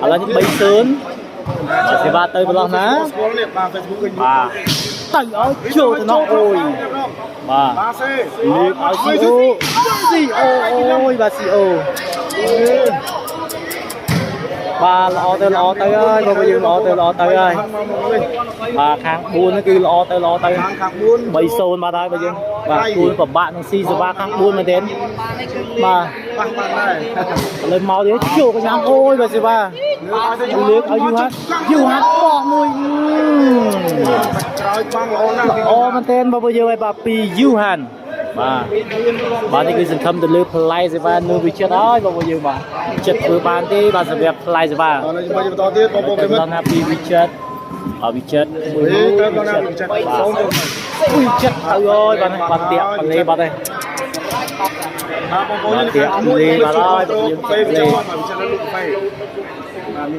là những bầy sớn và sẽ ba tới vào ná và tay áo chiều thì nó ôi và liệt áo xì ôi bà xì ô bà lo tới ơi bà bây giờ lo tới ơi bà kháng buôn nó cứ lo tới bầy sồn bà đây bây giờ bà tôi và bạn xì rồi ba kháng buôn mà đến bà lên mau đấy chiều cái nhám ôi bà xì ba liệt áo du hát bỏ mùi ô mà tên bà bây giờ bà pi du hàn bà này cứ dừng thâm từ lưới play rồi bà nuôi bị chết đó bà bây giờ bà chết với bạn đi bà sẽ việc play rồi bà lần happy bị chết bà bị chết ui chết ơi bà này bà tiệm bà lê bà đây bà tiệm lê bà đó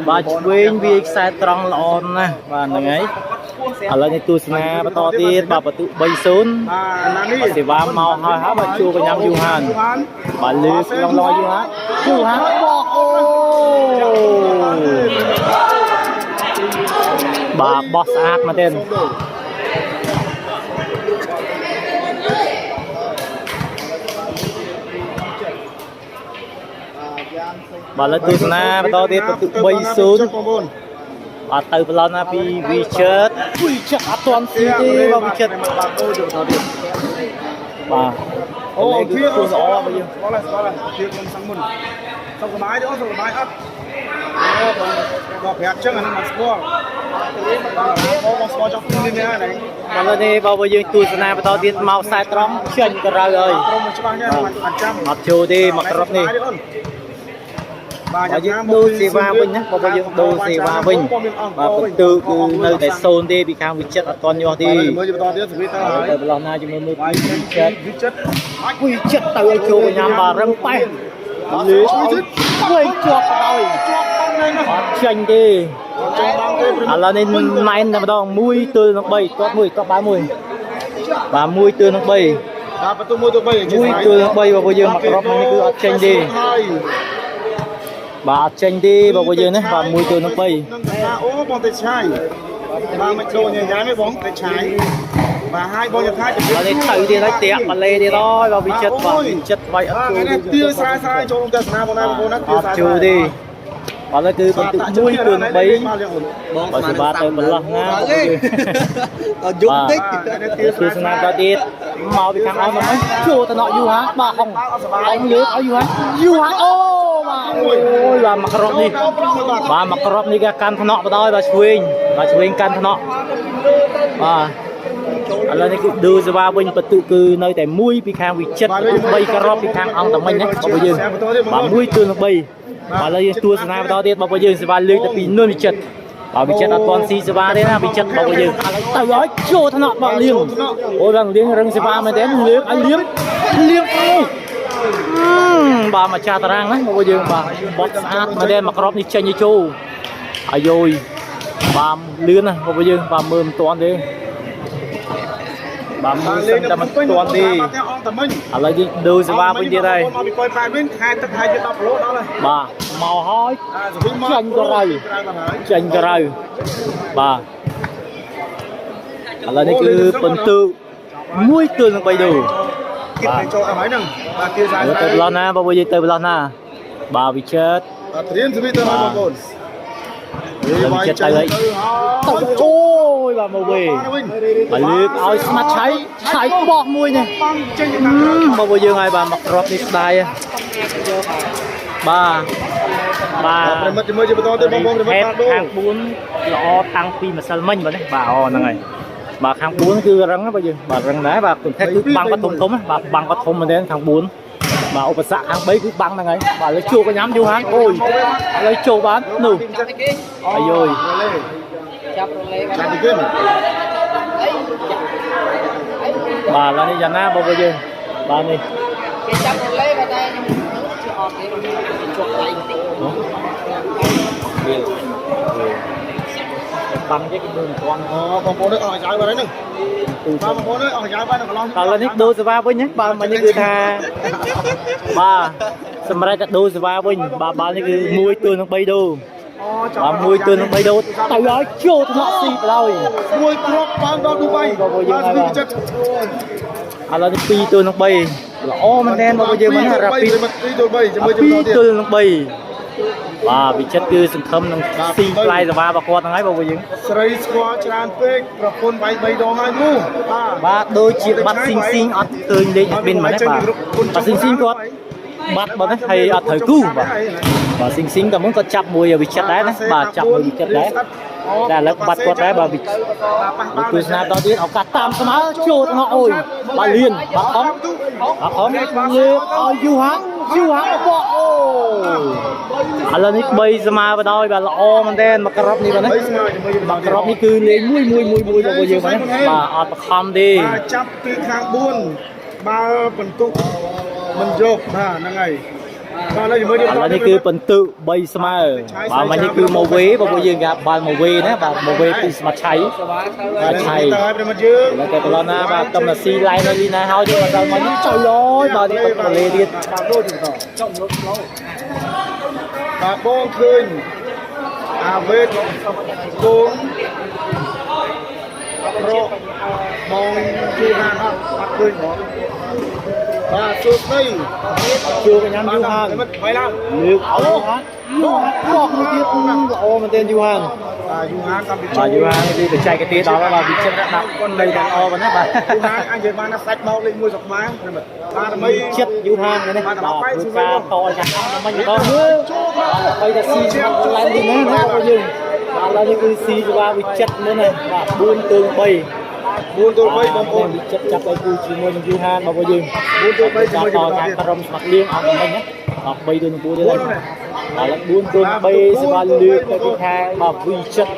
bà quên vì sai trăng lon nè bà này ở lần này tôi xem bà to tiết bà tụ bay xuống bà sẽ vào màu hơi há bà chua cái nhắm du hàn bà lướt long lo du hán bỏ bà boss art mà tên bà lên tôi xem bà to tiết bà tụ bay xuống bà từ lần là vì chết toàn xí đi bà bị chết bà ô kia ô gió bao nhiêu có là thiệt mình sang mừng xong cái máy nữa xong cái máy ấp gọt hẹp trước là nó mặc score có score trong phim này này bà lên đi bao giờ tôi sẽ làm to tiền màu sai trống chân cái ra rồi mặc chiều đi mặc rập đi bà dựng đôi xì va bình nhá bà dựng đôi xì va bình bà phần tư cứ nơi tại sôn đi bị khang bị chết ở toàn nhỏ đi từ lần này chúng mình mới chết quy chết từ ai chua nhà bà răng tay lấy quay chuột rồi chanh đi là nên nay là bắt mũi từ nó bay có mũi có ba mũi và mũi từ nó bay mũi từ nó bay và bây giờ mặc rập này cứ chanh đi bà chanh đi bà bây giờ này bà mùi từ nó bay ô bóng tay trái bà mạch đồ nhảy nhái với bóng tay trái và hai bóng nhật hai bà lên thử đi lấy tiệm bà lê đi thôi bà bị chất vậy tiêu sai cho ông ta sao chưa đi bà lấy cứ bà tự mùi từ nó bay bà sẽ bà tới bà lăng nga dung tích từ sang nam ta tiết màu bị kháng áo nó mới chua ta nọ du há bà không ông lướt áo du há ô ôi bà mặc rộp đi bà mặc rộp đi cái căn thọ bà đôi bà swing căn thọ là này cứ đưa ra ba bên tự cứ nơi tại mũi bị khang bị chết bay cái rộp bị khang ông tầm mình nhá bà bây giờ bà mũi từ nó bay bà lấy tua sang nam đó tiết bà bây giờ sẽ ba lưới tại vì nơi bị chết bà bị chết ở con si sẽ ba đấy na bị chết bà bây giờ tao nói chua thọ bà liềm ôi rằng liềm rừng sẽ ba mà đến liềm bà mà cha tarang đấy bây giờ bà bóp sát mà đen mặc rop như chơi như châu rồi bà lươn này bây giờ bà mơm toàn đi bà mơm xanh ra mặt toàn đi lấy đi đưa ra ba bên kia đây bà màu hói chanh cái rơi bà lấy đi cứ phần tư mũi tường bay đủ từ lần na bao giờ từ lần na bà bị chết bà chết tay ấy ôi bà màu bì bà lướt ôi mắt cháy bọt mùi này bao giờ ngày bà mặc rock đi style bà hết hàng bún lọ tăng pin mà salmon vậy đấy bà năng này bà khang bún cứ răng á bây giờ bà răng đá bà cũng thấy cứ băng cái thùng á bà băng cái thùng mà đến khang bún bà ốp sạ khang bấy cứ băng này bà lấy chua cái nhám vô hán ôi lấy chua bán nụ ai rồi bà là đi dàn na bao giờ bà này bằng cái đường con còn có nước ở trái vào đấy nè ba có nước ở trái vào nó lo là nick đôi ba với nhé ba mà như tha ba xem ra cái đôi ba với bà như mũi tươi nó bay đâu và mùi từ nó bay đâu tao nói chốt nó xì rồi mùi crop bám đó Dubai ba bị chết là pi từ nó bay là ô mình đen mà bây giờ mình là pi từ nó bay và bị chết cứ sừng thâm nó xì lại rồi ba con thằng ấy bao giờ sợi squat tràn pek propon bay đo hai lu ba đôi chị bắt xinh ở từ đây bên mà đấy bà xinh có bắt bà đấy hay ở thời cũ bà xinh cả muốn có chập mùi ở bị chết đấy bà chập mùi bị chết đấy là lớp bắt con đấy bà bị từ nào đó đến ở cả tam cái má chốt họ ôi bà liền bà không như du háng bỏ lầnนี้bay ra mà đôi bà là oมันđen mà cropนี่bà đấy bà cropนี่คือเลยมุยbà bây giờ mà bà ởคำđi จับตีข้างบุญมาเป็นตุกมันโยกนั่นไง làនេះគឺបន្ទឺ3ស្មើបាទមកនេះគឺមកវេបើពួកយើងគេបានមកវេណាបាទមកវេពីស្មាត់ឆៃបាទឆៃហើយតែកន្លងណាបាទតំណាស៊ីឡៃនៅលីណាហើយយើងមកដល់មកនេះចុយឡយបាទនេះទៅលេទៀតបាទដូចទៅចុំរត់ឡូបាទបងឃើញអាវេតគងរកបងយូហានអត់ឃើញបងបាទជួបនេះជួបញ៉ាំយូហានមិនឡើងលើកអូមកមួយទៀតល្អមែនទេយូហានយូហានកម្ពុជាបាទយូហានទីបច្ចេកទេសដល់បាទវិចិត្រដាក់នៅដល់ល្អប៉ុណ្ណាបាទយូហានអញនិយាយបានថាសាច់មកលេខ1ស្រុកខ្មែរបាទដើម្បីចិត្តយូហាននេះបាទធ្វើការតយ៉ាងមិញដល់មើលបីតែស៊ីឆ្នាំឡើងទីណាណាបងយើងបាទឡើយនេះគឺស៊ីច្បាវិចិត្រមុនណាបាទ4 ទល់ 3 4 ទល់ 3បងប្អូនចិត្តចាប់ឲ្យគូជាមួយនឹងយូហានបងយើង4 ទល់ 3ជាមួយនឹងការក្រុមស្មាត់លៀងអត់មិញណាបាទ3 ទល់ 4 ទេឡើយ4 ទល់ 3សេវាលឿកទៅទីខាងបាទវិចិត្រ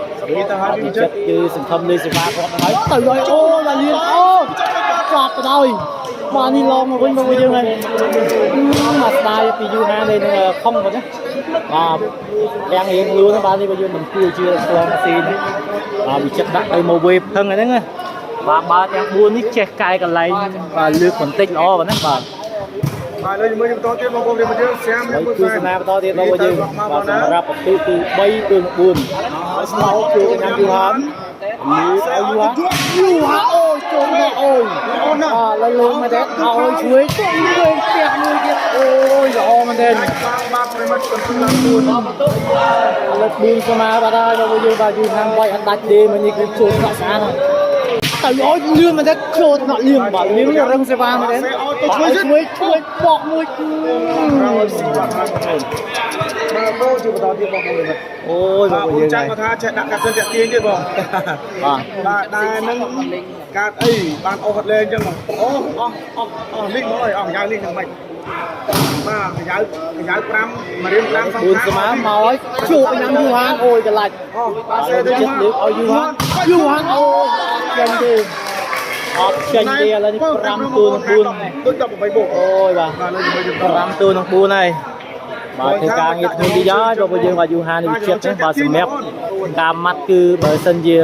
វិចិត្រគឺសង្ឃឹមលើសេវាគាត់ហើយទៅហើយអូឡាលៀងអូស្លាប់ទៅដល់បាទនេះឡងមកវិញបងយើងហើយមកស្ដាយពីយូហាននេះនឹងខំគាត់ណាបាទយ៉ាងរៀងលួនបាទនេះបងយើងមិនគួរជឿឆ្លងស៊ីនេះបាទវិចិត្រដាក់ទៅមកវេផឹងហ្នឹងណាបាទបើទាំង4នេះចេះកែកន្លែងបាទលើកបន្តិចល្អបាទហ្នឹងបាទបាទលើជាមួយបន្តទៀតបងប្អូនយើងស្រាមមួយទស្សនាបន្តទៀតបងប្អូនយើងបាទសម្រាប់បន្ទុកគឺ3 ទល់ 4ស្មោជួបញ៉ាំយូហានលឺឲ្យយូហានអូចូលមកអូយអូនណាឡើយលើមកទេឲ្យជួយជួយផ្ទះមួយទៀតអូយល្អមែនទេបាទប្រិមត្តបន្ទុកឡើង4លើក4ស្មាបាទហើយបងប្អូនយើងបាទយូហានវាយអត់ដាច់ទេមកនេះគឺចូលស្អាតស្អាតទៅឲ្យលឿនមែនទេចូលថ្នាក់លឿនបាទលឿនរឹងសេវាមែនទេជួយបកមួយបាទបងជួយបន្តទៀតបងប្អូនអូយបងប្អូនយើងចាំគាត់ថាចេះដាក់កាត់សិនតាក់ទាញទៀតបងបាទដែរនឹងកាត់អីបានអស់អត់លេងអញ្ចឹងអូអស់លីកមកអីអស់យ៉ាវលីកនឹងមិនបាទយ៉ាវ5មករៀន5សង4ស្មើមកឲ្យជួបញ៉ាំយូហានអូយកន្លាច់បាទសេទៅចិត្តលើកឲ្យយូហានអូចេញទេអត់ចេញទេឥឡូវនេះ5 ទល់ 4ដូច18បូកអូយបាទ5 ទល់ 4ហើយបាទធ្វើការងារធ្ងន់ទីយ៉ាបងប្អូនយើងបាទយូហាននេះវិចិត្រណាបាទសម្រាប់ការម៉ាត់គឺបើសិនជា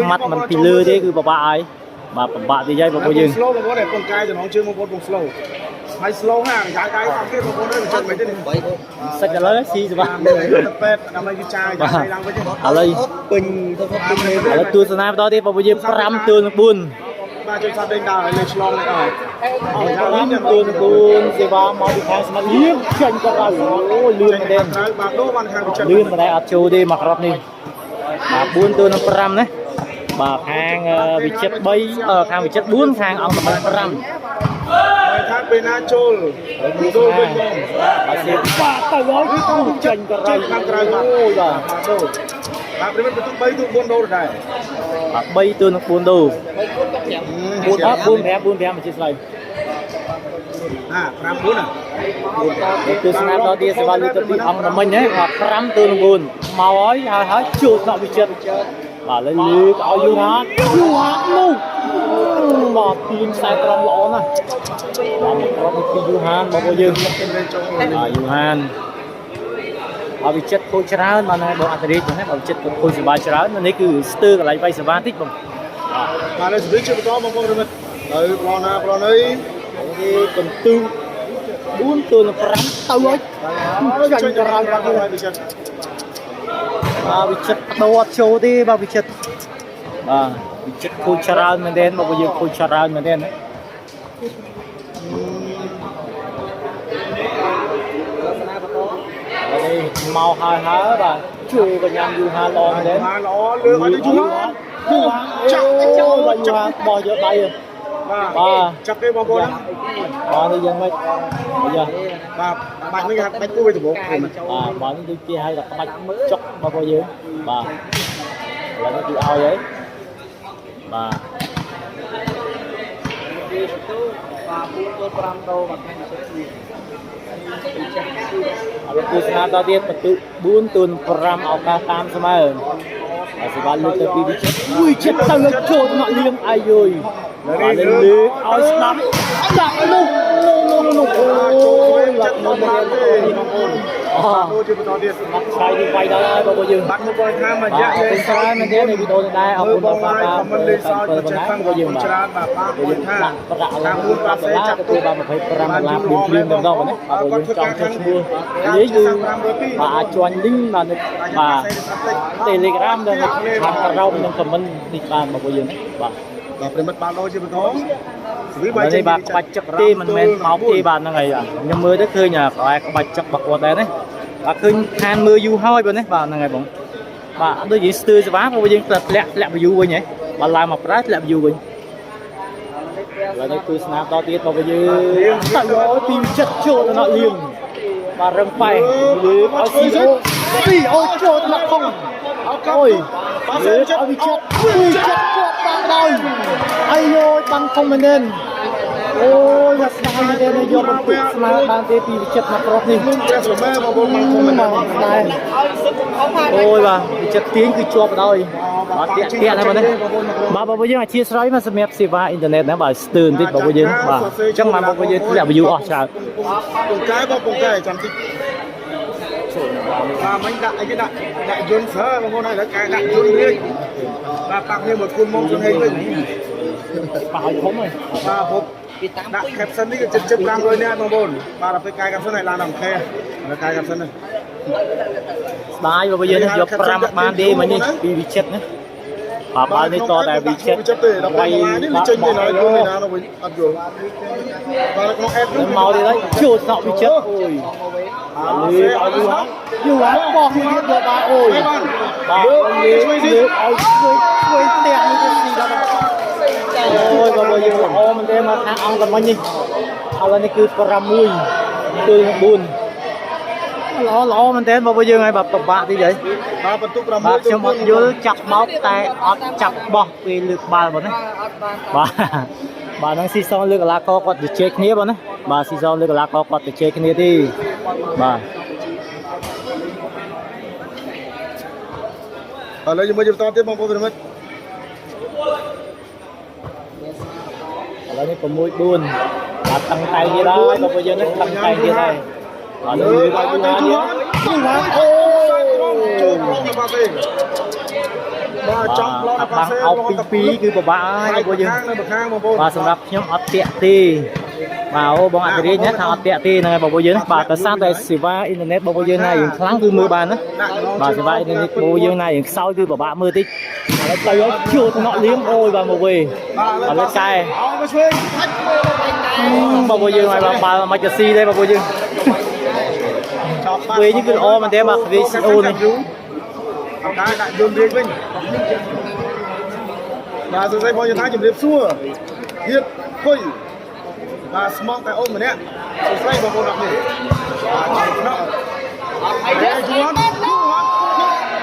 ម៉ាត់មិនពីលើទេគឺពិបាកហើយបាទពិបាកទីយាយបងប្អូនយើង slow បងប្អូនតែប៉ុនកាយចំណងជើងបងប្អូនពុំ slow ហើយ slow ណាកាយតាមទៀតបងប្អូនអើយមិនចិត្តមិនទេសាច់ឥឡូវស៊ីស្បាពេទ្យដើម្បីវិចារយ៉ាងឡើងវិញឥឡូវពេញឥឡូវទស្សនាបន្តទៀតបងប្អូនយើង5 ទល់ 4បាទជួយសាប់ដេញដល់លើឆ្លងនេះអស់5 ទល់ 4សេវាមកពីខាងស្មាត់លៀងចេញក៏ដល់អូយលឿនមែនទេបាទដូរបានខាងវិចិត្រលឿនមិនដែរអត់ចូលទេមកក្របនេះបាទ4 ទល់ 5ណាបាទខាងវិចិត្រ3ខាងវិចិត្រ4ខាងអង្គតម្លៃ5ថាពេលណាចូលវិញបងបាទសេបាទទៅហើយចេញក៏ដល់ខាងក្រៅអូយបាទដូរបាទព្រមបន្ទុក3 ទល់ 4 ដូរដែរបាទ3 ទល់ 4 ដូរ4 5មិនជិះស្លៃ5 4ណាទស្សនាដល់ទីសេវាលឺទៅពីអង្គតែមិញហ៎បាទ5 ទល់ 4មកហើយជួបដល់វិចិត្របាទលើកឲ្យយូហាននោះបាទពីខ្សែត្រង់ល្អណាស់បាទមកពីយូហានបងប្អូនយើងយូហានអវិចិត្រខូចច្រើនបាទណាបងអន្តរជាតិណាអវិចិត្រខូចសេវាច្រើននេះគឺស្ទើរកន្លែងវាយសេវាតិចបងបាទលើសេវាជួយបន្តបងប្អូនមិត្តហើយប្រណីនេះបន្ទុក4 ទល់ 5ទៅហើយចាញ់ក៏រ៉ាយបាទវិចិត្រ วิจิตโดดโชว์ดิวิจิตวิจิตคุยชราเหมือนเดิมบอกว่ายังคุยชราเหมือนเดิมนะแล้วนี่เมาหาบ่ชูกันยามอยู่หาลองเด้น หาล้อเลือกอะไรอยู่ฮะจับ อยู่หาบ่เยอะไปเลย จับcái bom bomบ่นี่ยังไม่giờ bạn mới gặp bánh cua thì bố bọn đi kia hay là bạch chốc bao nhiêu bà là nó đi ao đấy bà aku senang tadi betul buntun peram awak tam semua. Masih balu tapi bicara. Wih, cepat ngecot nak liang ayoi. Lalu awak senang. Tak lu. đôi chưa bắt điện Mặt sai đi quay đó bao nhiêu. bắt một con tham mà dạ Bên trái mình thấy này video này ở bên đó mà mình lên sau bên cho đó thằng bao nhiêu con mà. tràn và ba Bây con giờ tham làm buôn ba sẽ chặt tôi ba phải làm điềm đồng đâu đấy. Bây giờ trong cho mua. Lấy như bà cho lính mà bà Telegram đó hàng rau mình comment đi bàn mà bây giờ bà và phải mất bao lâu chưa có ở đây bà bạch chắc ti mình men máu ti bàn là ngày nhưng mưa đất khơi nhà phải bạch chắc bạc quạt đấy bà khơi than mưa du hôi bên đấy bà là ngày bỗng bà đôi gì tư sẽ bá bây giờ lẹ lẹ du vậy nhỉ bà làm một rát lẹ du vậy là đây tôi snap to tiết bây giờ tại đó tìm chất trộn nó liền bà răng phải dưới áo xì ô trộn nó không ôi dưới áo bị chết chết bạn ơi ai ơi băng không mình lên ôi là sao mình lên này vô mình tự snap ban tê bị chết nó prop đi ôi bà bị chết tiếng cứ chua vào đây bà tiện này mà đấy bà bây giờ chia sẻ mà xem xì va internet này bàตื่น tích bà bây giờ bà chắc mà bây giờ là bây giờ ở sao cùng cái chẳng thích mình đại dồn sớ mà hôm nay là cái đại dồn riêng và tặng như một khuôn mông cho hình mình bà hỏi không rồi và hộp đại kẹp sân đi cái chụp làm rồi nè bông bồn bà là cái cài cặp sân này là nằm khe là cài cặp sân này bài bây giờ nó dọc ram ban đi mà đi bị chết nữa bà đi to tại bị chết quay đi chơi này nói luôn này nó bị ăn rồi và nó ép mau đi đấy chuột họ bị chết ôi dù hắn bỏ đi được bà ôi bà ơi tiền như cái gì đó ôi bà bây giờ ô mình đem mà thang ông còn bao nhiêu là này cứ pramui từ buồn lo mình đến bây giờ ngày bà đi vậy bà cho một vô chặt máu tay chặt bỏ vì lực bà bọn đấy bà đang xì xong lực là có được chơi kia bọn đấy bà xì xong lực là có được chơi kia đi bà lấy cho to tiếp mong cô về mất là cái mũi buồn bà tăng tay kia đó và bây giờ nó tăng tay kia đây bà đưa bà đưa đi bà học phí cứ bà ai bây giờ bà sắm đắp nhóm ấp tiện thì bà ô bọn anh đi nhất thằng ấp tiện thì này bà bây giờ bà tại sao tại server internet bà bây giờ này tháng cứ mưa bàn á bà server internet bà bây giờ này sau cứ bà mưa tích tay ơi chưa thằng nọ liếm ôi bà một về bà lên cài bà bây giờ này bà mà chờ si đây bà bây giờ về những cái ô mà thế mà về ô này đại dồn riêng mình và giờ đây bao nhiêu tháng chụp điệp xua hiệp khôi và smart tại ôm rồi nè xoay vào bộ đặc biệt đây chú hắn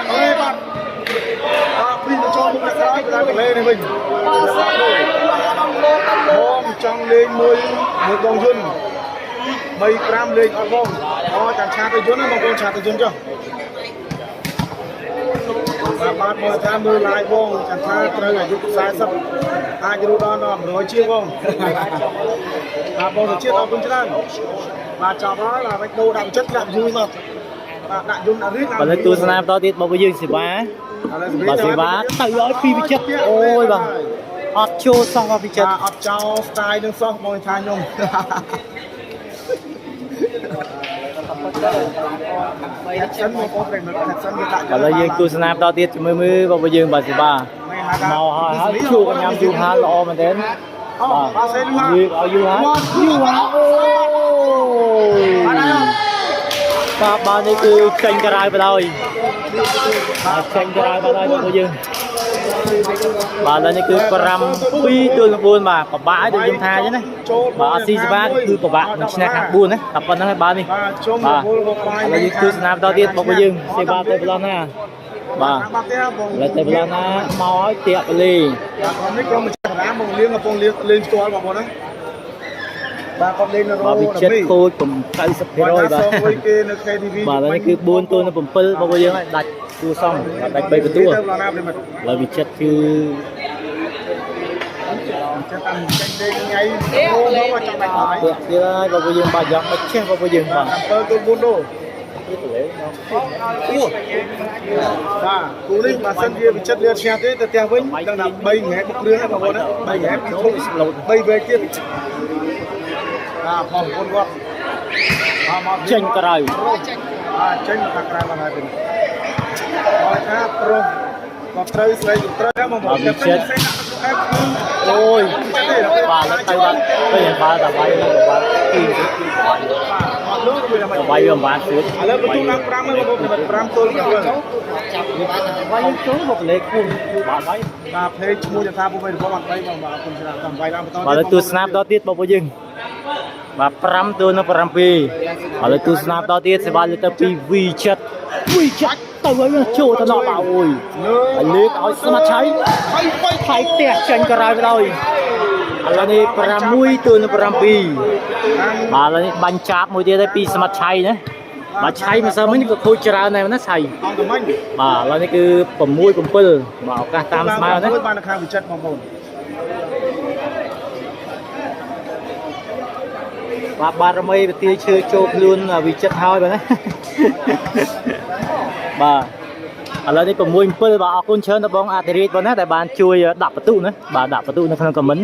ơi bạn pin cho một cái ra cái lên này mình bom trong lên mười một con dun 3 lên ở bom chẳng chặt tới dun nó bom chặt tới dun chưa và bạn mọi tham mưu lại bom chẳng tha trời là giúp sai sắp ai cho đó nó nói chia bom bom được chia ở bên trên và cho đó là cái đồ đậm chất đậm vui mà đạn dung đã biết bà lên tôi snap to tiết bao nhiêu xì bá bà xì bá tự ơi phi bị chết ôi bà ọt chô xong vào bị chết ọt cho style đừng xong mọi thay nhung Hudson មកបងប្រិមិត្ត Hudson វាដាក់ ឥឡូវយើងទស្សនាបន្តទៀតមើលបងប្អូនយើងបាទសេបាមកហើយជួកញ្ញាំយូហាល្អមែនទេ អូបាសេលូហា យើងឲ្យយូហាអូបាទនេះគឺចេញក្រៅបណ្ដោយចេញក្រៅបណ្ដោយបងប្អូនយើងបាទឥឡូវនេះគឺ5-2 ទល់នឹង 4 បាទពិបាកដូចខ្ញុំថាអញ្ចឹងណាបាទអត់ស៊ីសេបាគឺពិបាកនឹងឈ្នះខាង 4 ណាតែប៉ុណ្្នឹងហើយបាទនេះបាទឥឡូវយើងទស្សនាបន្តទៀតបងប្អូនយើងសេបាទៅប្រឡងណាបាទឥឡូវទៅប្រឡងណាមកឲ្យតាក់បលី ក្រុមនេះក្រុមម្ចាស់តារាមកលៀងកំពុងលេងផ្ទាល់បងប្អូនណាបាទគាត់លេងនៅរោ បាទវិចិត្រខូច 90% បាទ គេនៅ KTV បាទនេះគឺ4ទល់នឹង 7 បងប្អូនយើងហើយដាច់គូសំដាច់3បន្ទួឥឡូវវិចិត្រគឺ ចាំតាមចេញលេងថ្ងៃអូមកចាំបាច់ហើយ ទៀតហើយបងប្អូនយើងបាទយ៉ាងមិនចេះបងប្អូនយើងបាទ 7 ទល់ 4 ដូបាទគូនេះបើសិនជាវិចិត្រលៀនឈ្នះទេទៅផ្ទះវិញដល់3ងែបុកគ្រឿងហើយបងប្អូនណា3ងែពីធំ3វែកទៀតបាទបងប្អូនគាត់មក ចេញក្រៅ ចេញមកខាងក្រៅបានហើយវិញហើយថាប្រុសគាត់ត្រូវស្រីត្រូវមកមកចិត្តអូយបាទទៅបាទទៅបាទតែវាយទៅបាទគឺវាយវាបានស្រួល ឥឡូវបញ្ជូនឡើង5ហើយបងប្អូន5ទល់7វាយចូលមកលេខគុំបាទវាយ បាទเพจឈ្មោះយថាពុំបីរបស់អត់បីបងបាទអរគុណច្រើនតាមវាយឡើងបន្ត បាទទស្សនាបន្តទៀតបងប្អូនយើងបាទ5ទល់នឹង7ឥឡូវទស្សនាបន្តទៀតសេបាលើទៅពីវិចិត្រទៅហើយចូលទៅដល់បាទអូយហើយលើកឲ្យស្មាត់ឆៃថៃផ្ទះចេញក្រៅទៅដល់ឥឡូវនេះ6ទល់នឹង7បាទឥឡូវនេះបាញ់ចាប់មួយទៀតទៅពីស្មាត់ឆៃណាបាទឆៃមិនសើមិញក៏ខូចច្រើនដែរណាឆៃ អង្គមិញ បាទឥឡូវនេះគឺ6 7បាទឱកាសតាមស្មើណា បាននៅខាងវិចិត្របងប្អូន បាទបារមីវិទាឈើចូលខ្លួនវិចិត្រហើយបាទណាបាទឥឡូវនេះ6 7បាទអរគុណច្រើនដល់បងអធិរាជបងណាដែលបានជួយដាក់បន្ទុកណាបាទដាក់បន្ទុកនៅក្នុងខមមិន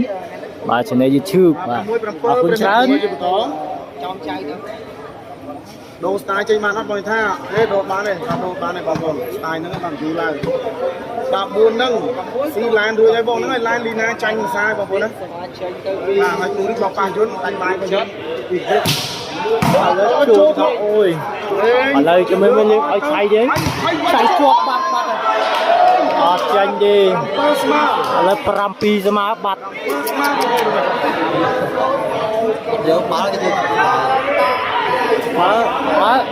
បាទ Channel YouTube បាទអរគុណច្រើន ចំចៅទៅដូរស្ទាយចេញបានអត់បងថាទេដូរបានទេដូរបានទេបងប្អូនស្ទាយហ្នឹងបានយូរឡើងបាទ4ហ្នឹងស៊ីឡានរួចហើយបងហ្នឹងហើយឡានលីណាចាញ់ខ្សែបងប្អូនណាបាទហើយទូនេះបោកប៉ះយន្តដាច់បាយបងចិត្តពីព្រឹក ឥឡូវជួបទៅអូយឥឡូវជំនួយលេងឲ្យឆៃទេឆៃជាប់បាត់អត់ចាញ់ទេឥឡូវ7-2ស្មើបាត់យកបាល់គេទៅ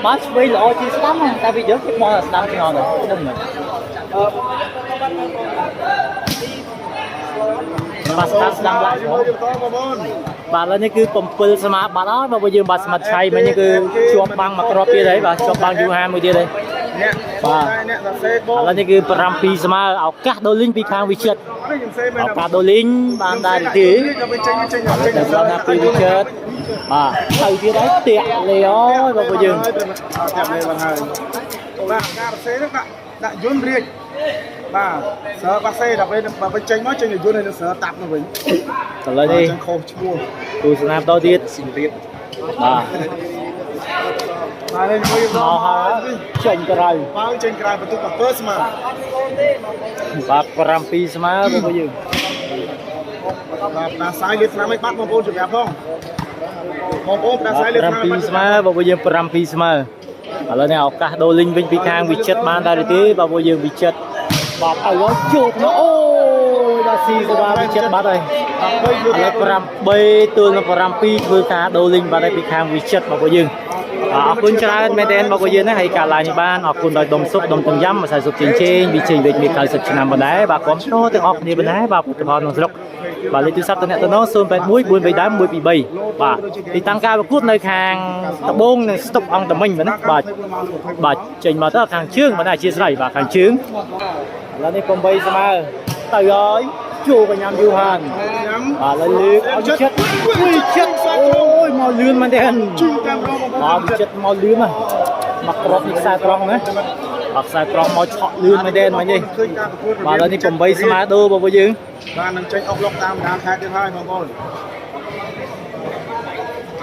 បើស្វ័យល្អជាងស្ដាំតែវាយកមកស្ដាំឆ្ងល់ទៅដឹងមិនបាទស្ដាំឡើងបាទឥឡូវនេះគឺ7ស្មើបាត់ហើយបើយើងបាទស្មាត់ឆៃមិញនេះគឺជាប់បាំងមកគ្រាប់ទៀតហើយបាទជាប់បាំងយូហាមួយទៀតហើយបាទឥឡូវនេះគឺ7-2ស្មើឱកាសដូលីងពីខាងវិចិត្រឱកាសដូលីងបានដែរទេ តែស្ដាប់ថាពីវិចិត្របាទទៅទៀតហើយតាក់លេអើយបងប្អូនយើង តាក់លេបានហើយបាទការសេហ្នឹងដាក់យន្តរៀបបាទសើបាសេដល់ពេលបើចេញមកចេញយន្តនៅសើតាប់ទៅវិញ ឥឡូវនេះ ចឹងខុសឈ្មោះ ទស្សនាបន្តទៀតស៊ីរៀបបាទ បាទលេងមួយមក ហើយចេញក្រៅ បើចេញក្រៅបន្ទុក7ស្មើ បាទ7-2ស្មើបងប្អូនយើង បាទផ្ដាសាយលេបស្នាមឲ្យបាត់បងប្អូនជំរាបផងបងប្អូនផ្ដាសាយលេបស្នាមឲ្យបាត់ 7-2ស្មើបងប្អូនយើង7-2ស្មើឥឡូវនេះឱកាសដូរលីងវិញពីខាងវិចិត្របានដែរទេបងប្អូនយើងវិចិត្របាទទៅហើយជួបមកអូយដល់ស៊ីសេវាវិចិត្របាត់ហើយឥឡូវ8ទល់នឹង7ធ្វើការដូរលីងបាត់ហើយពីខាងវិចិត្របងប្អូនយើងអរគុណច្រើនមែនទែនបងប្អូនយើងណាហើយការឡាយនេះបានអរគុណដល់ដុំសុកដុំទាំងយ៉ាំម្សៅស៊ុបជេងវិជ័យវិទ្យា90ឆ្នាំបណ្ដែរបាទគ្រប់គ្រងទាំងអស់គ្នាបណ្ដែរបាទពុទ្ធផលក្នុងស្រុកបាទលេខទូរស័ព្ទតំណ081 431 123បាទទីតាំងការប្រកួតនៅខាងត្បូងនិងស្តុកអង្គតមិញបាទណាបាទចេញមកទៅខាងជើងបាទអធិស្ឋានបាទខាងជើងឥឡូវនេះ8ស្មើទៅហើយជួបញ៉ាំយូហានបាទឥឡូវលើកឲ្យចិត្តអូយមកលឿនមែនទេបាទចិត្តមកលឿនណាមកក្របនេះខ្សែត្រង់ណាបាទខ្សែត្រង់មកឆក់លឿនមែនទេមិញនេះបាទឥឡូវនេះ8ស្មើដូរបងប្អូនយើង បាននឹងចេញអុកឡុកតាមបណ្ដាខេត្តទៀតហើយបងប្អូន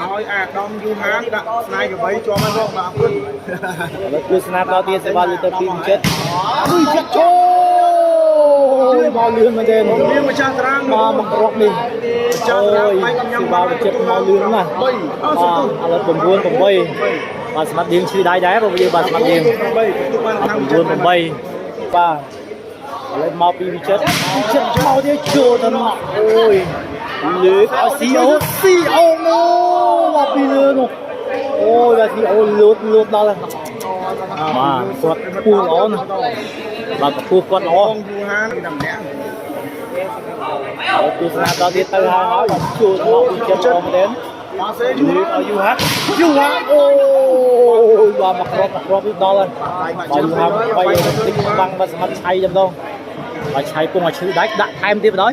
អ ឲ្យអាដាមយូហានដាក់ស្នាយកបីជាប់មករកបាទអរគុណ ឥឡូវគឺស្នាប់ដល់ទៀតសេវាលើទៅ2ចិត្តអូយមកលឿនមែនទេ មកមានម្ចាស់តារាង មកក្រប់នេះ ចាស់តារាងបែកញ៉ាំ សេវាវិចិត្រមកលឿនណាស់ 3 ឥឡូវ9 8បាទស្មាត់យើងឈឺដៃដែរបងយើងបាទស្មាត់យើង 8ទុកបានខាងវិចិត្រ 9 8បាទឥឡូវមកពីវិចិត្រមកទៀតចូលទៅមកអូយលើកឲ្យស៊ីអូមកពីលើនោះអូយបាទស៊ីអូលូតដល់ហើយបាទគាត់ពូល្អណាស់បាទពូគាត់ល្អ បងយូហានពីដំណាក់ ហើយគឺស្នាដល់ទៀតទៅហើយចូលមកវិចិត្រផងមែន បាទសេយូ លើកឲ្យយូហាត់អូយបាទមកគ្រាប់នេះដល់ហើយបាទយូហាត់បីតិចបាំងបាទសម្រាប់ឆៃតែម្ដងបាទឆៃពងឲ្យឈឺដាច់ដាក់ថែមទៀតបណ្ដោយ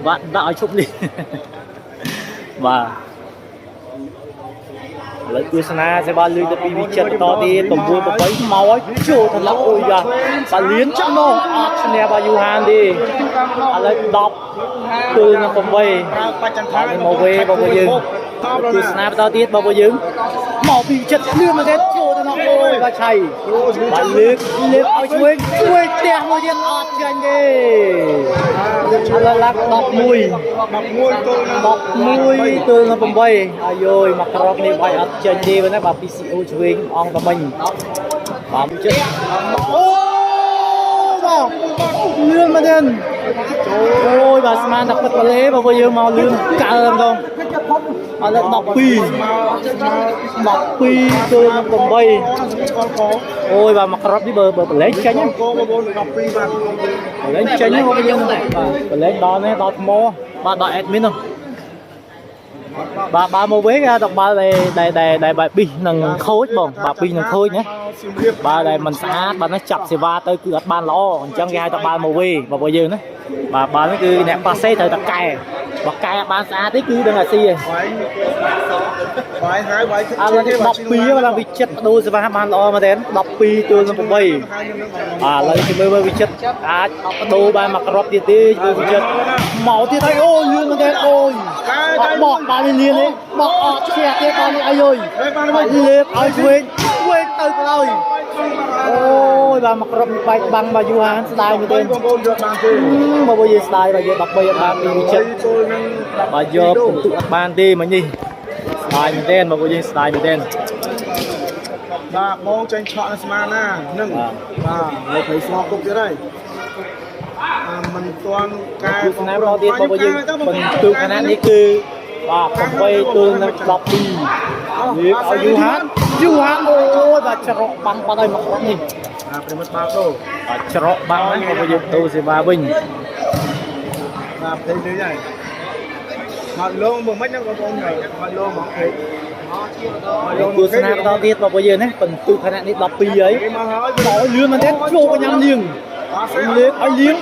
បាទដាក់ឲ្យឈប់នេះបាទឥឡូវទស្សនាសេវាលឺទៅពីវិចិត្របន្តទៀត9 8មកឲ្យចូលទៅឡប់អូយយ៉ាបាទលៀនចំនោះអត់ឈ្នះបាទយូហានទេឥឡូវ10គឺនឹង8 ប្រើបច្ចន្តា មកវេបងប្អូនយើងទស្សនាបន្តទៀតបងប្អូនយើងមកពីចិត្តលឿនមកទៀតចូលទៅនោះអូយបាទឆៃបាទលើកឲ្យជួយផ្ទះមួយទៀតអត់ចាញ់ទេឥឡូវឡើង11 11ទល់នឹង 11អាយយមកក្រប់នេះវាយអត់ចាញ់ទេណាបាទ PCO ឆ្វេងអង្គតមិញបាទចិត្តអូបាទលឿនមកទៀតអូយបាទស្មានតែពិតបលេបងប្អូនយើងមកលឿនកើម្ដងឥឡូវ12ទល់នឹង8អូយបាទមកក្រប់នេះបើបលេងចាញ់ កូនបង12បាទ បលេងចាញ់ហ្នឹងបងប្អូនយើងបាទបលេងដល់នេះដល់ថ្មបាទដល់ admin ហ្នឹងបាទមកវិញគេដល់បាល់ដែលបែបប៊ីសនឹងខូចបងបាទប៊ីសនឹងខូចណាបាទដែលមិនស្អាតបាទនេះចាប់សេវាទៅគឺអត់បានល្អអញ្ចឹងគេហៅថាបាល់មកវិញបងប្អូនយើងណាបាទបាល់នេះគឺអ្នកប៉ាសេត្រូវតែកែបើកែអត់បានស្អាតទេគឺដឹងអាស៊ីឯង បាយហើយបាយ ឥឡូវនេះ12បាទវិចិត្របដូរសេវាបានល្អមែនទេ12ទល់នឹង8ឥឡូវជំរឿវិចិត្រអាចបដូរបានមកក្រប់ទៀតទេជំរឿវិចិត្រមកទៀតហើយអូយលឿនមែនទេអូយបោះបានលៀនទេបោះអត់ឈះទេបាននេះអាយយលេបឲ្យឆ្វេងទៅក្រោយអូយបាទមកក្រប់បែកបាំងបាទយូហានស្ដាយមែនទេ បងប្អូនយកបានទេ មកវិញស្ដាយបាទយក13អត់បានពីវិចិត្រ ទល់នឹង បាទយកពិន្ទុអត់បានទេមិញនេះស្ដាយមែនទេមកវិញស្ដាយមែនទេ បាទបងចេញឆក់នៅស្មានណានឹងបាទលើភ័យស្ងប់គុកទៀតហើយមិនទាន់កែ គឺស្នាមរត់ទៀតបងប្អូនយើងបន្ទុកខណៈនេះគឺបាទ8ទល់នឹង12លើកឲ្យយូហានអូយបាទច្រកបាំងបាត់ហើយមកក្រុមនេះ ប្រិមិត្តបាទទៅ បាទច្រកបាំងហើយបងប្អូនយើងទៅសេវាវិញ បាទផ្ទៃលុយហើយមកលងមកមិនហ្នឹងបងប្អូនមកលងមកពេក ទស្សនាបន្តទៀតបងប្អូនយើងណាបន្ទុកខណៈនេះ12ហើយ គេមកហើយ ដល់លឿនមែនទេចូលកញ្ញាំលៀងលើកឲ្យលៀង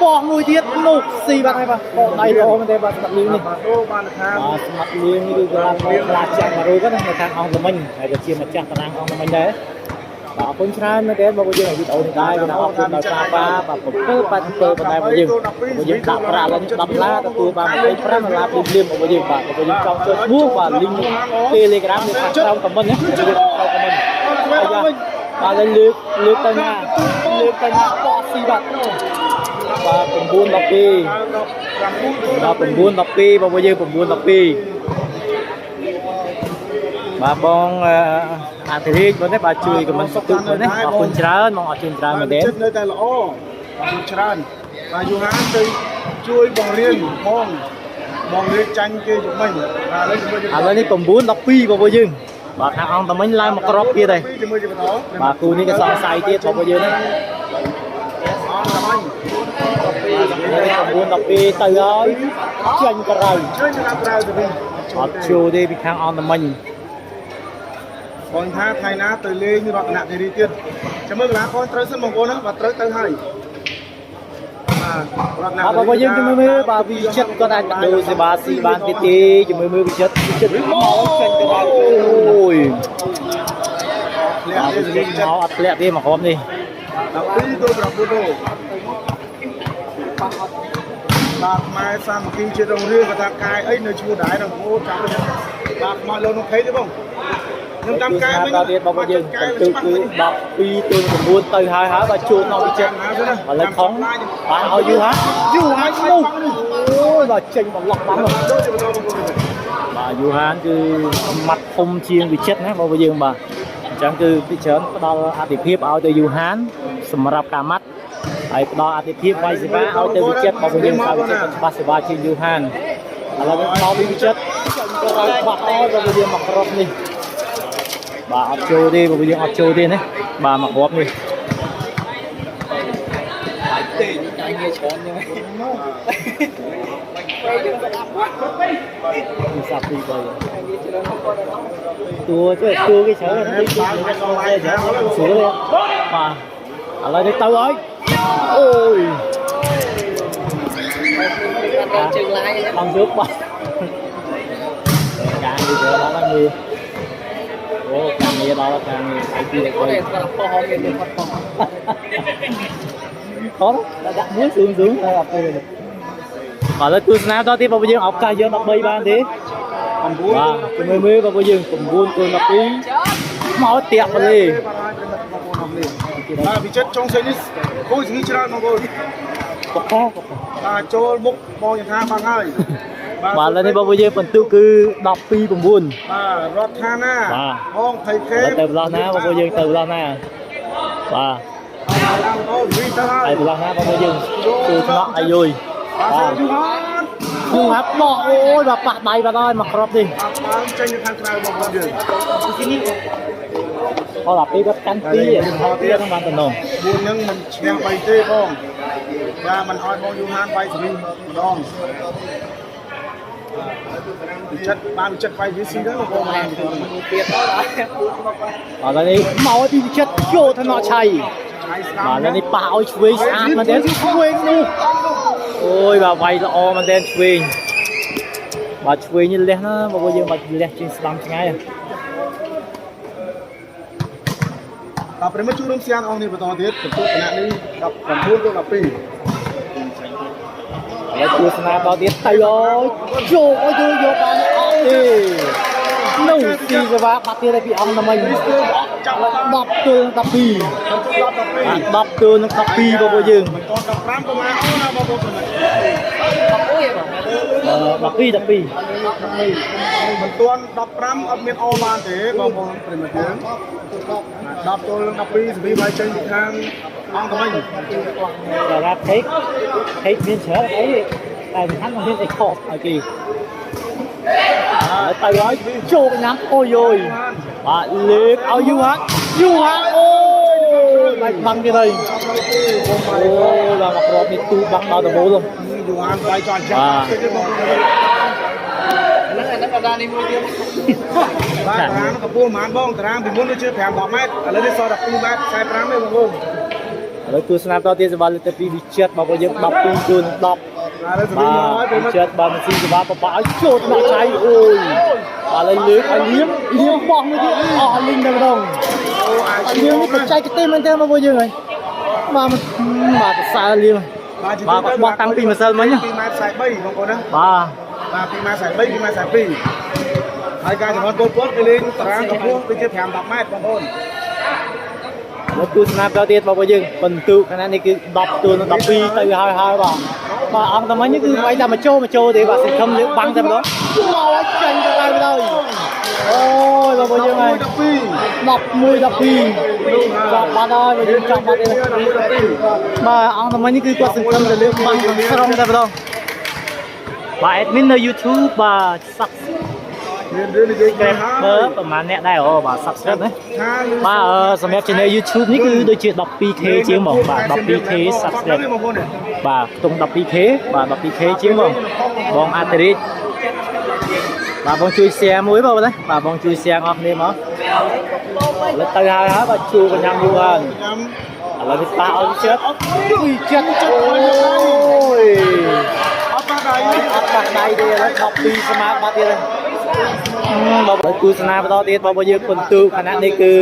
បោះមួយទៀតនោះស៊ីបាត់ហើយបាទបោះដៃល្អមែនទេបាទស្មាត់លៀងនេះ បាទអូបានថា បាទស្មាត់លៀងនេះគឺកន្លងខ្លាចចាស់មករូបណានៅខាងអង្គតមិញហើយក៏ជាម្ចាស់តារាងអង្គតមិញដែរបាទអរគុណច្រើនមែនទេបងប្អូនយើងវីដេអូនេះដែរគឺអរគុណដល់ការបាទ7បណ្ដែរបងយើងដាក់ប្រាក់ឡើង10ដុល្លារទទួលបាន25ដុល្លារព្រៀមបងប្អូនយើងបាទបងប្អូនយើងចង់ចូលឈ្មោះបាទលីង Telegram នៅខាងក្រោមខមមិនណាយើងក្រោមខមមិនបាទលើកទៅណាបោះស៊ីបាត់បាទ9 12ដល់9 12បងប្អូនយើង9 12បាទបងអធិរាជបងទេបាទជួយខមមិនទុកបងណាអរគុណច្រើនបងអរគុណច្រើនមែនទេ ចិត្តនៅតែល្អច្រើនបាទយូហានទៅជួយបង្រៀនបងរៀនចាញ់គេជំនាញបាទឥឡូវនេះ9 12បងប្អូនយើងបាទខាងអង្គតមិញឡើងមកក្របទៀតហើយ ជាមួយជាបន្ត បាទគូនេះក៏សង្ស័យទៀតបងប្អូនយើងណា អង្គតមិញ 9 12ទៅហើយចាញ់ក្រៅ ជើញតាមក្រៅទៅវិញ អត់ជួទេពីខាងអង្គតមិញ បងថាថ្ងៃណាទៅលេងរតនគិរីទៀតចាំមើលកន្លះខនត្រូវសិនបងប្អូនណាបាទត្រូវទៅហើយបាទរតនគិរី បងប្អូនយើងជំរឿបាទវិចិត្រគាត់អាចបដូរសេវាស៊ីបានទៀតទេជំឿវិចិត្រមកចាញ់ក្រៅអូយ លាក់ទេ មកអត់ធ្លាក់ទេមកក្រុមនេះ 12ទៅ9ទៅ បាទម៉ែសាមគ្គីជាតិរងរឿងគាត់ថាកាយអីនៅឈ្មោះដែរដល់បងប្អូនចាំបាទមកលោកនោះភ័យទេបងខ្ញុំតាមកាយវិញ ដល់ទៀតបងយើងគឺ12ទៅ9ទៅហើយបាទជួនដល់វិចិត្រឥឡូវខំបាទឲ្យយូរហើយនោះអូយបាទចេញបន្លោះបានបាទយូហានគឺម៉ាត់ធំជាងវិចិត្រណាបងយើងបាទអញ្ចឹងគឺពីច្រើនផ្ដល់អតិភិបឲ្យទៅយូហានសម្រាប់ការម៉ាត់ហើយផ្ដល់អតិភិបវាយសេវាឲ្យទៅវិចិត្របងយើងថាវិចិត្រច្បាស់សេវាជាងយូហានឥឡូវដល់វិចិត្រក៏ឲ្យបាត់អស់បងយើងមកគ្រាប់នេះបាទអត់ចូលទេបងយើងអត់ចូលទេណាបាទមកគ្រាប់នេះទេចាយងារច្រើនហ្នឹងពីសាប់ពីបើតួគេច្រើនណាស់ស្រួលបាទឥឡូវទៅហើយអូយជើងឡាយអង្គជើងបាទការងារច្រើនណាស់មើលអូការងារដល់ការងារឯទីតែគាត់គាត់ផុសហើយមានគាត់ផុសខំដាក់មួយស៊ូមទៅអត់ទៅបាទឥឡូវទស្សនាតទៀតបងប្អូនឱកាសយើង13បានទេ9បាទមើលបងប្អូន9 12មកតាក់បលេបាទវិចិត្រចុងសេនេះគូស្ងីច្រើនបងប្អូនបាទចូលមុខបងយ៉ាងថាបានហើយបាទឥឡូវនេះបងប្អូនយើងបន្ទុកគឺ12 9បាទរដ្ឋាណាបងភ័យគេទៅប្រឡោះណាបងប្អូនយើងទៅប្រឡោះណាបាទហើយប្រឡោះណាបងប្អូនយើងគឺថ្នាក់អាយុយបាទគូហាប់បោះអូយបាទប៉ះដៃបាត់ហើយមកគ្រាប់នេះបានចេញទៅខាងក្រៅបងប្អូនយើងអត់ដល់ពេលគាត់កាន់ទីហោទៀតហ្នឹងបានតំណង4ហ្នឹងមិនឈ្នះ3ទេបងយ៉ាមិនឲ្យបងយូហានវាយសេរីម្ដងចិត្តបានចិត្តវាយវាស៊ីទៅបងប្អូនទៀតឥឡូវនេះមកពីចិត្តចូលថ្នាក់ឆៃបាទឥឡូវនេះប៉ះឲ្យឆ្វេងស្អាតមែនទេឆ្វេងនោះអូយបាទវាយល្អមែនទេឆ្វេងបាទឆ្វេងនេះលះណាបងប្អូនយើងបាទលះជាងស្ដាំឆ្ងាយបាទប្រិមជួបរួមសៀនអង្គនេះបន្តទៀតបន្ទុកគណៈនេះ19ទៅ12ឥឡូវទស្សនាដល់ទៀតទៅអើយយកបានអត់ទេនោះទីសេវាបាត់ទៀតពីអង្គណាមិញចាប់10ទល់12 10ទល់នឹង12បងប្អូនយើងមិនទាន់15ប្រហែលអូណាបងប្អូន12មិនទាន់15អត់មានអូបានទេបងប្អូនប្រិមយើង10ទល់នឹង12សេរីវាយចេញពីខាងអង្គមិញតែថាថេកមានច្រើនអីតែសំខាន់មិនមានអីខុសឲ្យគេទៅហើយចូលញ៉ាំអូយយបាទលេខឲ្យយូហាអូបាច់បាំងទៀតហើយអូបាទមកគ្រាប់នេះទូបាំងដល់ដបូលយូហានវាយចោលចាស់ទៀតបងហ្នឹងក៏ដល់នេះមួយទៀតបាទតារាងកំពស់ប្រហែលបងតារាងពីមុនវាជឿ5 10ម៉ែត្រឥឡូវនេះសល់12ម៉ែត្រ45ទេបងប្អូនឥឡូវទស្សនាតទៀតសេវាលើកទៅពីវិចិត្របងប្អូនយើង12 ទៅ10បាទវិចិត្របាទមិនស៊ីសេវាបបាក់ឲ្យចូលថ្នាក់ឆៃអូយបាទឥឡូវលើកឲ្យលៀមបោះមួយទៀតអស់លីងតែម្ដងអូអាចយើងនេះបច្ចេកទេសមែនទេបងប្អូនយើងហើយបាទកសើលៀមបាទបោះតាំងពីម្សិលមិញ2ម៉ែត្រ43បងប្អូនណាបាទ2ម៉ែត្រ43 2ម៉ែត្រ42ហើយការចំនួនពលពតគឺលេងតារាងកម្ពស់ដូចជា5 10ម៉ែត្របងប្អូនមកទស្សនាដល់ទៀតបងប្អូនយើងបន្ទុកខណៈនេះគឺ10ទល់នឹង12ទៅហើយបាទអង្គតែមិញនេះគឺវាយតែមកចូលទេបាទសង្ឃឹមលើបាំងតែម្ដងមកឲ្យចេញទៅហើយអូយបងប្អូនយើងហើយ11 12ចាប់បាត់ហើយបងយើងចាប់បាត់ទេបាទអង្គតែមិញនេះគឺគាត់សង្ឃឹមទៅលើបាំងក្រុមតែម្ដងបាទ admin នៅ YouTube បាទសាប់មានរឿងនិយាយគេហើយប្រហែលអ្នកដែរអូបាទ subscribe ណាបាទសម្រាប់ channel YouTube នេះគឺដូចជា 12k ជាងហ្មងបាទ 12k subscribe បាទខ្ទង់ 12k បាទ 12k ជាងហ្មងបងអាតិរិចបាទបងជួយ share មួយបងណាបាទបងជួយ share អស់គ្នាមកឥឡូវទៅហើយបាទជួកញ្ញាំយូរហើយឥឡូវវាប៉ះឲ្យចិត្តអូយអត់បាក់ដៃទេឥឡូវ12ស្មើបាត់ទៀតហើយបងប្អូនទស្សនាបន្តទៀតបងប្អូនយើងពិន្ទុខណៈនេះគឺ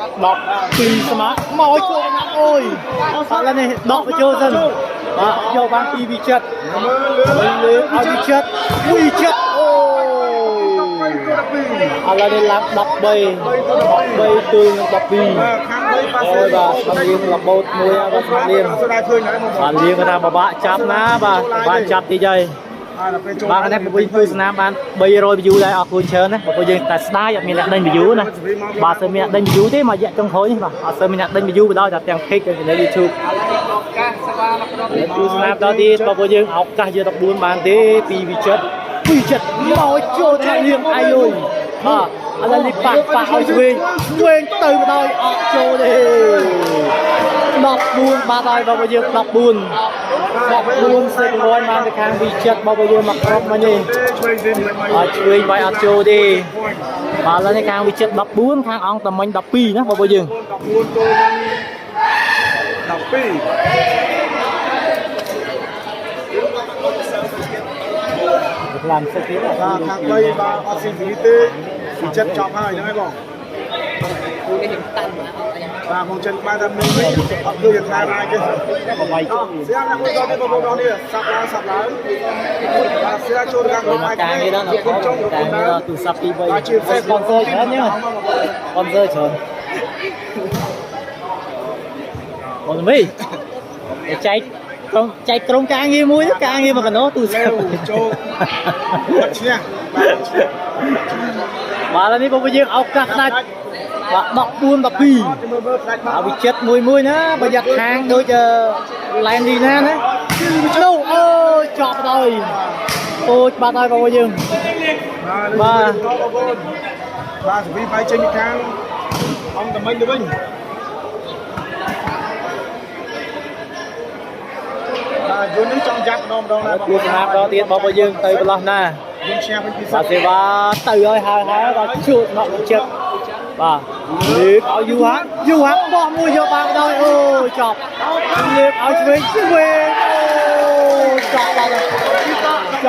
12ស្មើមកជួបណាអូយឥឡូវនេះដកបញ្ចូលសិន បាទយកបានពីវិចិត្រលើកឲ្យវិចិត្រអូយឥឡូវនេះឡើង13 ទល់នឹង12 ខាង3ប៉ា អូ សេ យបាទស្មាត់លៀងរបូតមួយបាទស្មាត់លៀង ស្ដាយឃើញហើយបង បាទលៀងគាត់ថាបបាក់ចាប់ណាបាទបបាក់ចាប់តិចហើយ ហើយដល់ពេលចូល បាទនេះពុយគឺស្នាមបាន300 view ដែរអរគុណច្រើនណាបើយើងតែស្ដាយអត់មានអ្នកដេញ view ណាបាទតែមានអ្នកដេញ view ទេមករយៈចុងក្រោយនេះបាទអត់ស្ទើរមានអ្នកដេញ view បណ្ដោយតែទាំង page នៅ YouTube គឺស្នាមដល់ទៀតបើយើងឱកាសយក14បានទេពីវិចិត្រមកចូលថាលៀងអាយយបាទឥឡូវនេះប៉ះឲ្យឆ្វេងទៅបណ្ដោយអត់ចូលទេ14បាទហើយបើយើង14សេក1បានទៅខាងវិចិត្របើយើងមកគ្រប់មកនេះ ឆ្វេងវិញមិន អត់ឆ្វេងវាយអត់ចូលទេបាទឥឡូវនេះខាងវិចិត្រ14ខាងអង្គតមិញ12ណាបើយើង 14ទល់នឹង12 ខ្លាំងសិចទៀត បាទខាង3បាទអត់ស៊ីវិទេវិចិត្រចប់ហើយហ្នឹងហើយបង គូនេះខ្ញុំតាន់មកអត់យ៉ាង បាទបងចិនបាទតែមានវិញអត់ដូចយ៉ាងណាទេ បបាយចូល ស្រាប់ណាស់គាត់ដល់នេះបងប្អូននេះសាប់ឡើងបាទស្រាប់ចូលដល់ មកការងារដល់ដល់ការងារដល់ទូរស័ព្ទទី3 បាទជា sponsor ច្រើនញ៉ឹង sponsor ច្រើនបងមីចែកក្រុមការងារមួយការងារមកកណោទូរស័ព្ទ ចូលបាត់ឈ្នះបាទ បាទឥឡូវនេះបងយើងឱកាសផ្ដាច់បាទ14 12 មើលផ្ដាច់បា វិចិត្រមួយណាបើយ៉ាត់ខាងដូចឡែនលីណាណាចូលអូចប់ដល់អូចបាត់ហើយបងយើង បាទបងប្អូនបាទសវីបាយចេញពីខាងអង្គតមិញទៅវិញបាទយន្តនឹងចង់ចាប់ម្ដងណា គួរស្នាមដល់ទៀតបងយើងទៅប្រឡោះណា យើងឈ្នះវិញពីសិ បាទសេវាទៅហើយហើយបាទជួតមកវិចិត្របាទលើកឲ្យយូហាបោះមួយយកបានដល់អូចប់លើកឲ្យឆ្វេងអូច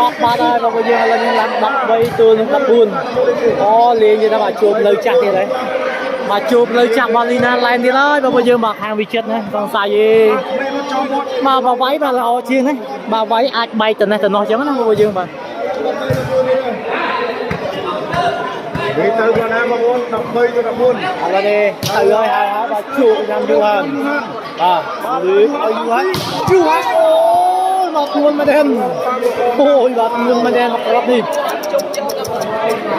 ប់បាទហើយបងយើងឥឡូវនេះឡើង13ទល់នឹង14អូលេងទៀតណាបាទជួបនៅចាស់ទៀតហើយបាទជួបនៅចាស់បាលីណាឡែនទៀតហើយបងយើងមកខាងវិចិត្រណាសង្ស័យទេបាទបើវាយបាទល្អជាងណាបាទវាយអាចបែកទៅនេះទៅនោះអញ្ចឹងណាបងយើងបាទ វិញទៅគាត់ណាបងប្អូន13ទៅ14 ឥឡូវនេះទៅហើយបាទជួបញ៉ាំយូហានបាទលើកឲ្យយូហានអូមកខ្លួនមកដែរអូយបាទខ្លួនមកដែរមកក្របនេះ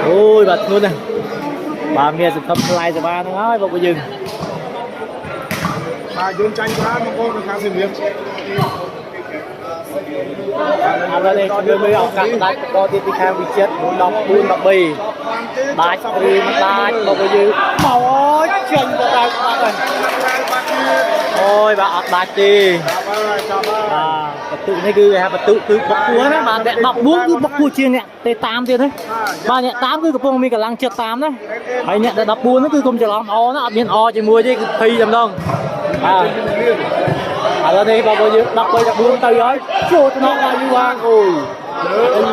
អូយបាទខ្លួនណាបាទមានសង្ឃឹមថ្លៃសេវាហ្នឹងហើយបងប្អូនយើង បាទយន្តចាញ់ច្រើនបងប្អូននៅខាងសៀមរាប ឥឡូវនេះខ្ញុំមើលឱកាសដាច់បោះទៀតពីខាងវិចិត្រ14 13ដាច់ព្រីមដាច់បងប្អូនយើងមកអូយចេញទៅដល់បាត់ហើយអូយបាទអត់ដាច់ទេ ចាប់ហើយ បន្ទុកនេះគឺគេហៅបន្ទុកគឺបុកគួរណាបាទអ្នក14គឺបុកគួរជាងអ្នកទេតាមទៀតណាបាទអ្នកតាមគឺកំពុងមានកម្លាំងចិត្តតាមណាហើយអ្នកដែល14ហ្នឹងគឺគុំច្រឡំអណាអត់មានអជាមួយទេគឺភ័យតែម្ដងបាទឥឡូវនេះបងប្អូនយើង13 14ទៅហើយចូលថ្នាក់ដល់យូហានអូយ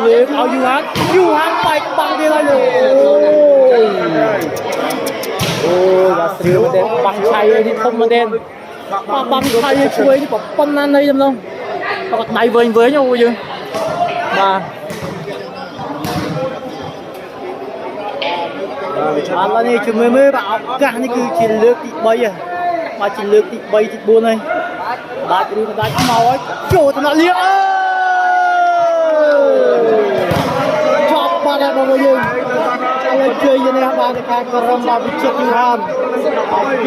លើកឲ្យយូហានបែកបាំងទៀតហើយអូយបាទស្រីមែនទេបាំងឆៃនេះធំមែនទេបាំងឆៃជួយនេះប៉ុណ្ណានៃតែម្ដងគាត់ដៃវែងអូយើងបាទឥឡូវនេះជួយមើលបាទឱកាសនេះគឺជាលើកទី3ហើយបាទជាលើកទី3ទី4ហើយបាទព្រីមដាច់មកហើយចូលថ្នាក់លៀងអើយចប់បាត់ហើយបងប្អូនយើងឥឡូវជ័យជំនះបានទៅខាងក្រុមបាទវិចិត្រយូហាន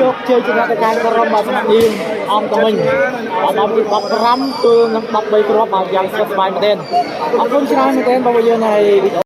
យកជ័យជំនះទៅខាងក្រុមបាទស្មាត់លៀងអង្គតមិញបាទដល់ទី15ទល់នឹង13គ្រាប់បាទយ៉ាងសុខសប្បាយមែនទែនអរគុណច្រើនមែនទែនបងប្អូនយើងហើយ